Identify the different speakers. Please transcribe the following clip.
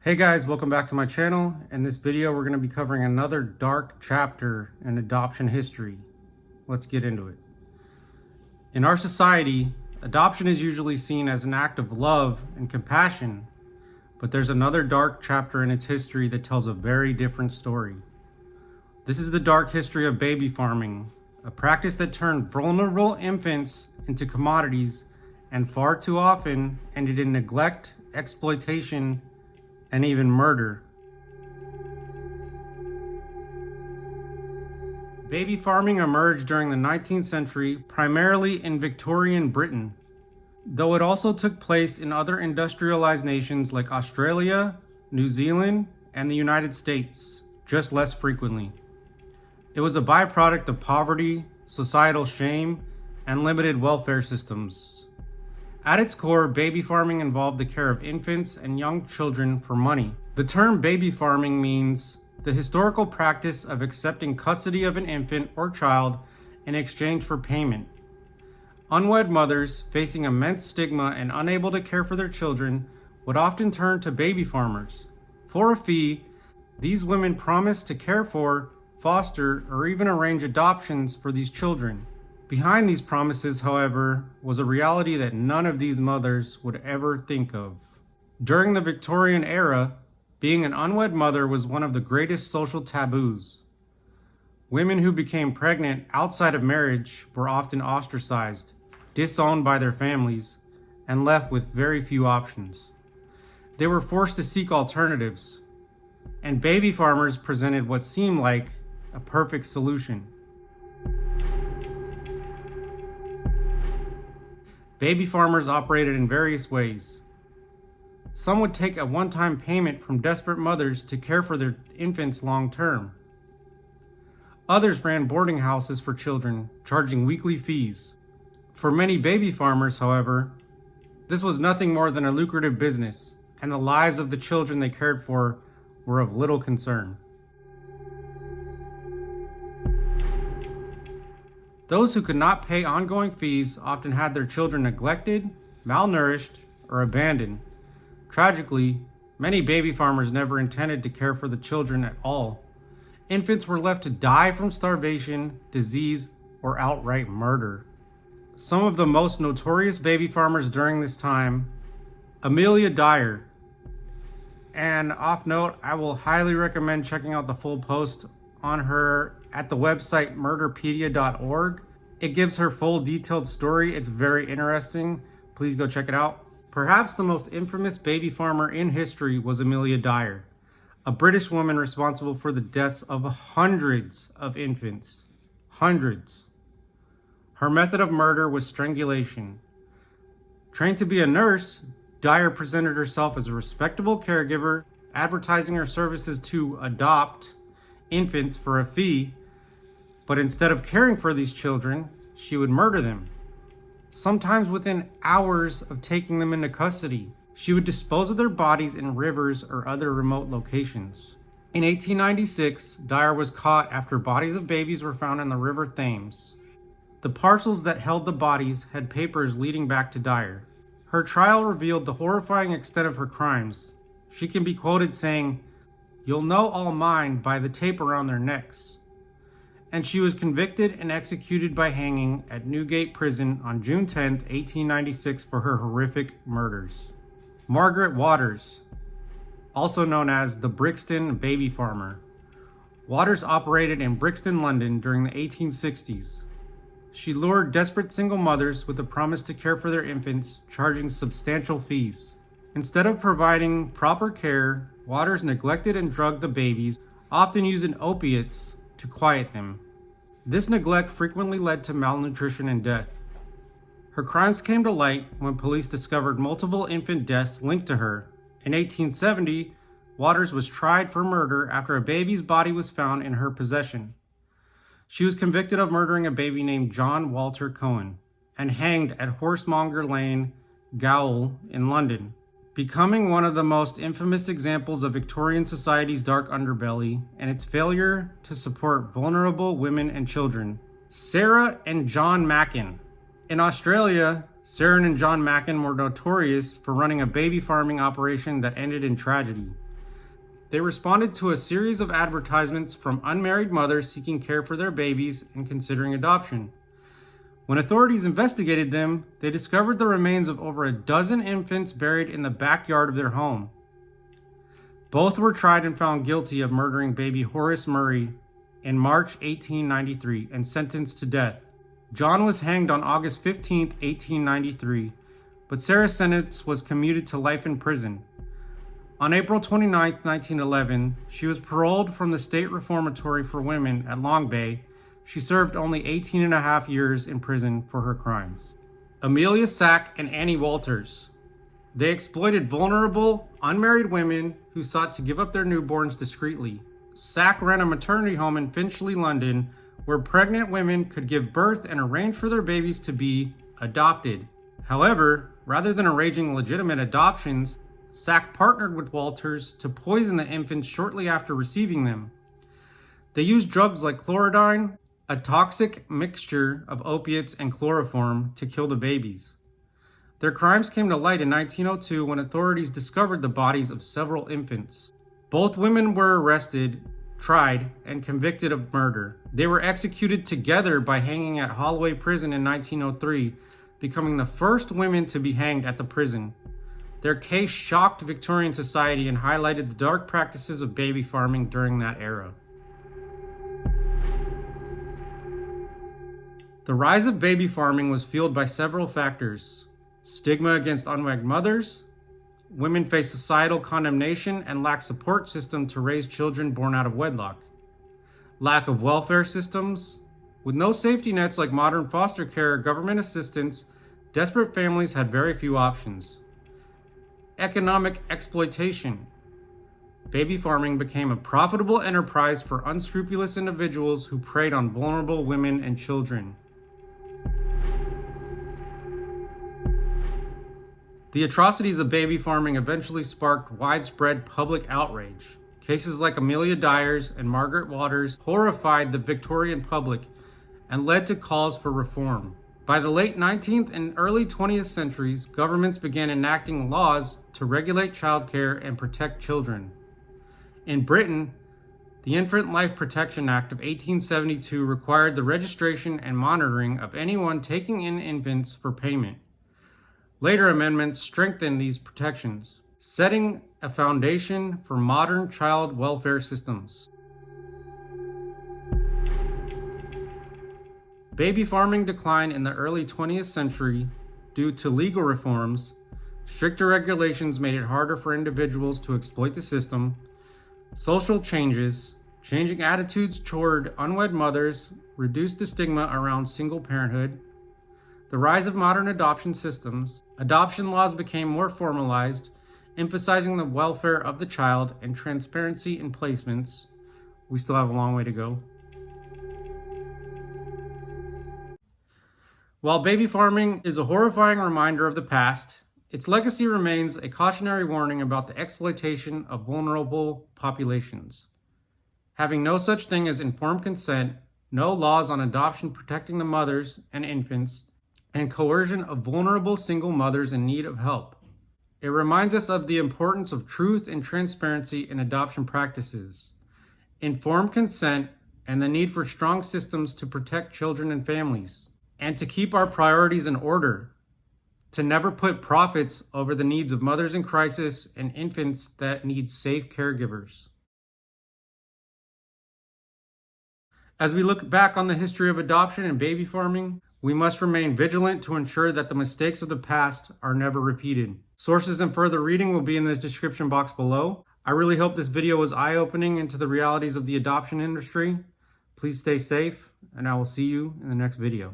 Speaker 1: Hey guys, welcome back to my channel. In this video, we're going to be covering another dark chapter in adoption history. Let's get into it. In our society, adoption is usually seen as an act of love and compassion, but there's another dark chapter in its history that tells a very different story. This is the dark history of baby farming, a practice that turned vulnerable infants into commodities and far too often ended in neglect, exploitation, and even murder. Baby farming emerged during the 19th century, primarily in Victorian Britain, though it also took place in other industrialized nations like Australia, New Zealand, and the United States, just less frequently. It was a byproduct of poverty, societal shame, and limited welfare systems. At its core, baby farming involved the care of infants and young children for money. The term baby farming means the historical practice of accepting custody of an infant or child in exchange for payment. Unwed mothers, facing immense stigma and unable to care for their children, would often turn to baby farmers. For a fee, these women promised to care for, foster, or even arrange adoptions for these children. Behind these promises, however, was a reality that none of these mothers would ever think of. During the Victorian era, being an unwed mother was one of the greatest social taboos. Women who became pregnant outside of marriage were often ostracized, disowned by their families, and left with very few options. They were forced to seek alternatives, and baby farmers presented what seemed like a perfect solution. Baby farmers operated in various ways. Some would take a one-time payment from desperate mothers to care for their infants long-term. Others ran boarding houses for children, charging weekly fees. For many baby farmers, however, this was nothing more than a lucrative business, and the lives of the children they cared for were of little concern. Those who could not pay ongoing fees often had their children neglected, malnourished, or abandoned. Tragically, many baby farmers never intended to care for the children at all. Infants were left to die from starvation, disease, or outright murder. Some of the most notorious baby farmers during this time: Amelia Dyer. And off note, I will highly recommend checking out the full post on her at the website murderpedia.org. It gives her full detailed story. It's very interesting. Please go check it out. Perhaps the most infamous baby farmer in history was Amelia Dyer, a British woman responsible for the deaths of hundreds of infants. Hundreds. Her method of murder was strangulation. Trained to be a nurse, Dyer presented herself as a respectable caregiver, advertising her services to adopt infants for a fee, but instead of caring for these children, she would murder them. Sometimes within hours of taking them into custody, she would dispose of their bodies in rivers or other remote locations. In 1896, Dyer was caught after bodies of babies were found in the River Thames. The parcels that held the bodies had papers leading back to Dyer. Her trial revealed the horrifying extent of her crimes. She can be quoted saying, "You'll know all mine by the tape around their necks." And she was convicted and executed by hanging at Newgate Prison on June 10, 1896 for her horrific murders. Margaret Waters, also known as the Brixton Baby Farmer. Waters operated in Brixton, London during the 1860s. She lured desperate single mothers with the promise to care for their infants, charging substantial fees. Instead of providing proper care, Waters neglected and drugged the babies, often using opiates to quiet them. This neglect frequently led to malnutrition and death. Her crimes came to light when police discovered multiple infant deaths linked to her. In 1870, Waters was tried for murder after a baby's body was found in her possession. She was convicted of murdering a baby named John Walter Cohen and hanged at Horsemonger Lane, Gaol in London, becoming one of the most infamous examples of Victorian society's dark underbelly and its failure to support vulnerable women and children. Sarah and John Mackin. In Australia, Sarah and John Mackin were notorious for running a baby farming operation that ended in tragedy. They responded to a series of advertisements from unmarried mothers seeking care for their babies and considering adoption. When authorities investigated them, they discovered the remains of over a dozen infants buried in the backyard of their home. Both were tried and found guilty of murdering baby Horace Murray in March 1893 and sentenced to death. John was hanged on August 15, 1893, but Sarah's sentence was commuted to life in prison. On April 29, 1911, she was paroled from the State Reformatory for Women at Long Bay. She served only 18 and a half years in prison for her crimes. Amelia Sack and Annie Walters. They exploited vulnerable, unmarried women who sought to give up their newborns discreetly. Sack ran a maternity home in Finchley, London, where pregnant women could give birth and arrange for their babies to be adopted. However, rather than arranging legitimate adoptions, Sack partnered with Walters to poison the infants shortly after receiving them. They used drugs like chlorodyne, a toxic mixture of opiates and chloroform, to kill the babies. Their crimes came to light in 1902 when authorities discovered the bodies of several infants. Both women were arrested, tried, and convicted of murder. They were executed together by hanging at Holloway Prison in 1903, becoming the first women to be hanged at the prison. Their case shocked Victorian society and highlighted the dark practices of baby farming during that era. The rise of baby farming was fueled by several factors: stigma against unwed mothers, women face societal condemnation and lack support system to raise children born out of wedlock, lack of welfare systems. With no safety nets like modern foster care or government assistance, desperate families had very few options. Economic exploitation. Baby farming became a profitable enterprise for unscrupulous individuals who preyed on vulnerable women and children. The atrocities of baby farming eventually sparked widespread public outrage. Cases like Amelia Dyer's and Margaret Waters' horrified the Victorian public and led to calls for reform. By the late 19th and early 20th centuries, governments began enacting laws to regulate childcare and protect children. In Britain, the Infant Life Protection Act of 1872 required the registration and monitoring of anyone taking in infants for payment. Later amendments strengthened these protections, setting a foundation for modern child welfare systems. Baby farming declined in the early 20th century due to legal reforms. Stricter regulations made it harder for individuals to exploit the system. Social changes, changing attitudes toward unwed mothers, reduced the stigma around single parenthood. The rise of modern adoption systems. Adoption laws became more formalized, emphasizing the welfare of the child and transparency in placements. We still have a long way to go. While baby farming is a horrifying reminder of the past, its legacy remains a cautionary warning about the exploitation of vulnerable populations. Having no such thing as informed consent, no laws on adoption protecting the mothers and infants, and coercion of vulnerable single mothers in need of help. It reminds us of the importance of truth and transparency in adoption practices, informed consent, and the need for strong systems to protect children and families, and to keep our priorities in order, to never put profits over the needs of mothers in crisis and infants that need safe caregivers. As we look back on the history of adoption and baby farming, we must remain vigilant to ensure that the mistakes of the past are never repeated. Sources and further reading will be in the description box below. I really hope this video was eye-opening into the realities of the adoption industry. Please stay safe, and I will see you in the next video.